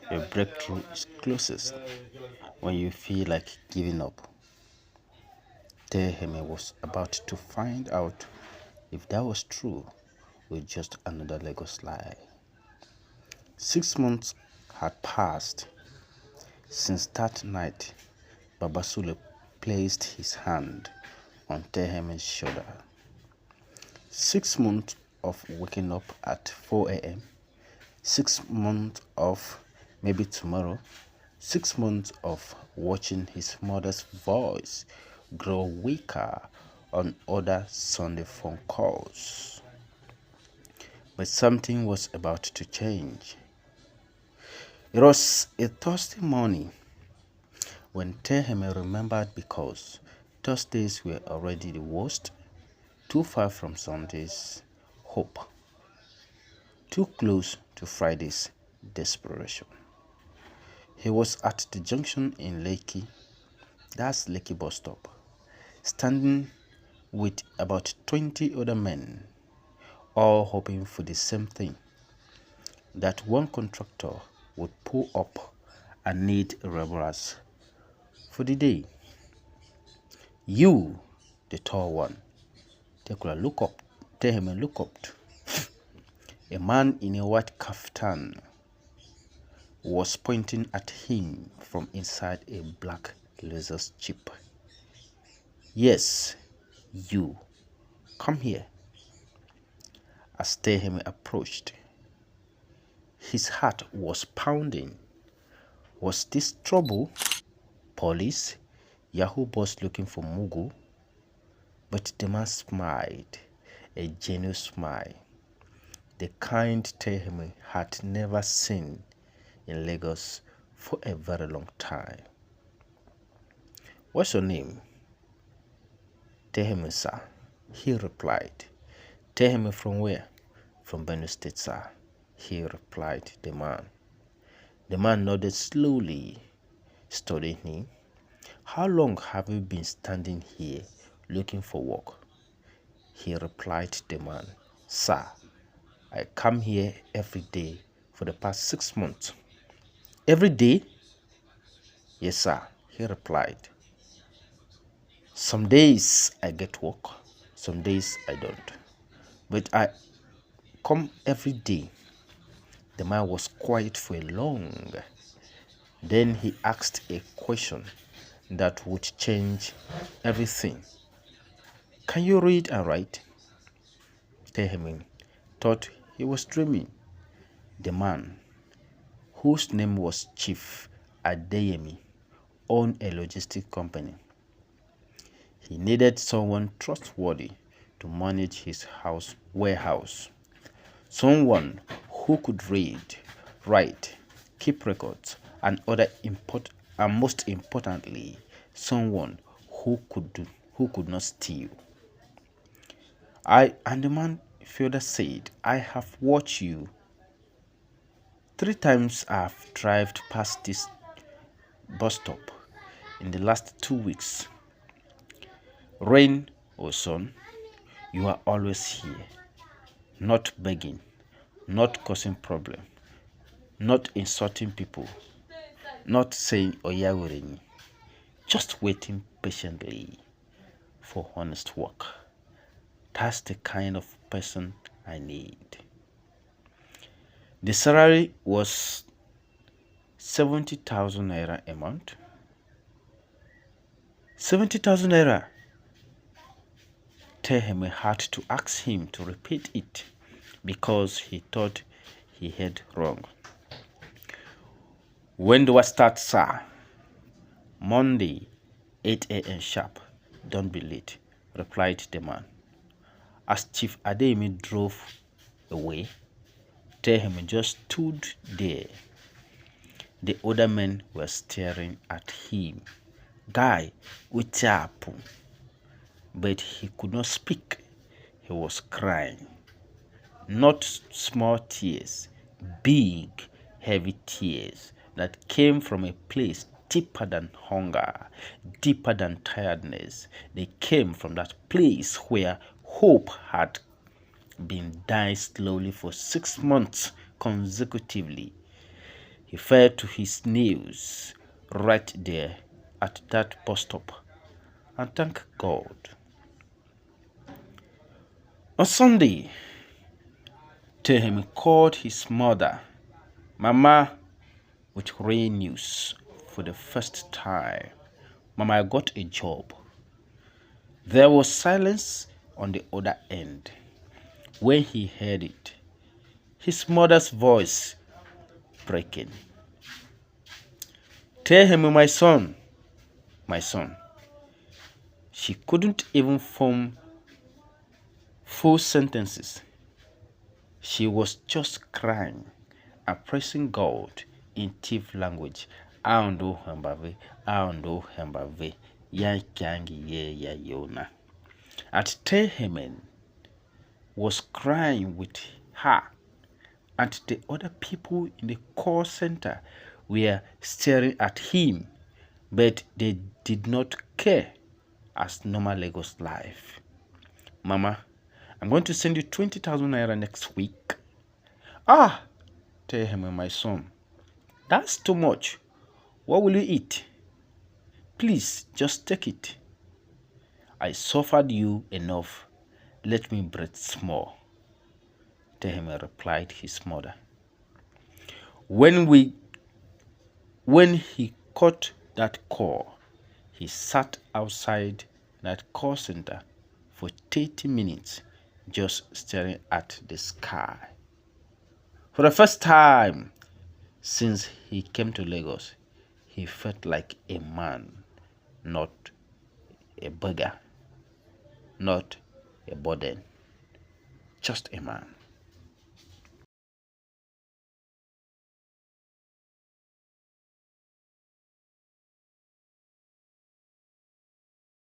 Your breakthrough is closest when you feel like giving up. Teheme was about to find out if that was true with just another Lagos lie. 6 months had passed since that night Babasule placed his hand on Teheme's shoulder. 6 months of waking up at 4 a.m., 6 months of maybe tomorrow, 6 months of watching his mother's voice grow weaker on other Sunday phone calls. But something was about to change. It was a Thursday morning when Teheme remembered, because Thursdays were already the worst, too far from Sunday's hope, too close to Friday's desperation. He was at the junction in Lekki, that's Lekki bus stop, standing with about 20 other men, all hoping for the same thing, that one contractor would pull up and need laborers for the day. You, the tall one, Teheme look up. A man in a white kaftan was pointing at him from inside a black Lexus Jeep. Yes, you, come here. As Teheme approached, his heart was pounding. Was this trouble? Police? Yahoo boss looking for Mugu? But the man smiled, a genuine smile, the kind Teheme had never seen in Lagos for a very long time. What's your name? Teheme, sir, he replied. Teheme, from where? From Benue State, sir, he replied the man. The man nodded slowly, studying him. How long have you been standing here looking for work? He replied the man. Sir, I come here every day for the past 6 months. Every day? Yes, sir, he replied. Some days I get work, some days I don't. But I come every day. The man was quiet for long. Then he asked a question that would change everything. Can you read and write? Teheme thought he was dreaming. The man, whose name was Chief Adeyemi, owned a logistic company. He needed someone trustworthy to manage his warehouse. Someone who could read, write, keep records, and most importantly, someone who could not steal. And the man further said, I have watched you. 3 times I have driven past this bus stop in the last 2 weeks. Rain or sun, you are always here, not begging, not causing problem, not insulting people, not saying oyawureni, just waiting patiently for honest work. That's the kind of person I need. The salary was 70,000 naira a month. 70,000 naira. Teheme had to ask him to repeat it because he thought he heard wrong. When do I start, sir? Monday, 8 a.m. sharp. Don't be late, replied the man. As Chief Adeyemi drove away, Teheme just stood there. The other men were staring at him. Guy, what's up? But he could not speak. He was crying. Not small tears, big, heavy tears that came from a place deeper than hunger, deeper than tiredness. They came from that place where hope had been dying slowly for 6 months consecutively. He fell to his knees right there at that bus stop and thanked God. On Sunday, Tehemi called his mother, Mama, with great news for the first time. Mama, I got a job. There was silence on the other end. When he heard it, his mother's voice breaking. Tehemi, my son. She couldn't even form full sentences. She was just crying and praising God in thief language. Aundo hembave, ya kyangi ye ya yona. At Tehemen was crying with her, and the other people in the call center were staring at him, but they did not care as normal Lagos life. Mama, I'm going to send you 20,000 naira next week. Ah, tell him, my son, that's too much. What will you eat? Please, just take it. I suffered you enough. Let me breathe small. Teheme replied his mother. When he got that call, he sat outside that call center for 30 minutes just staring at the sky. For the first time since he came to Lagos, he felt like a man, not a beggar, not a burden, just a man.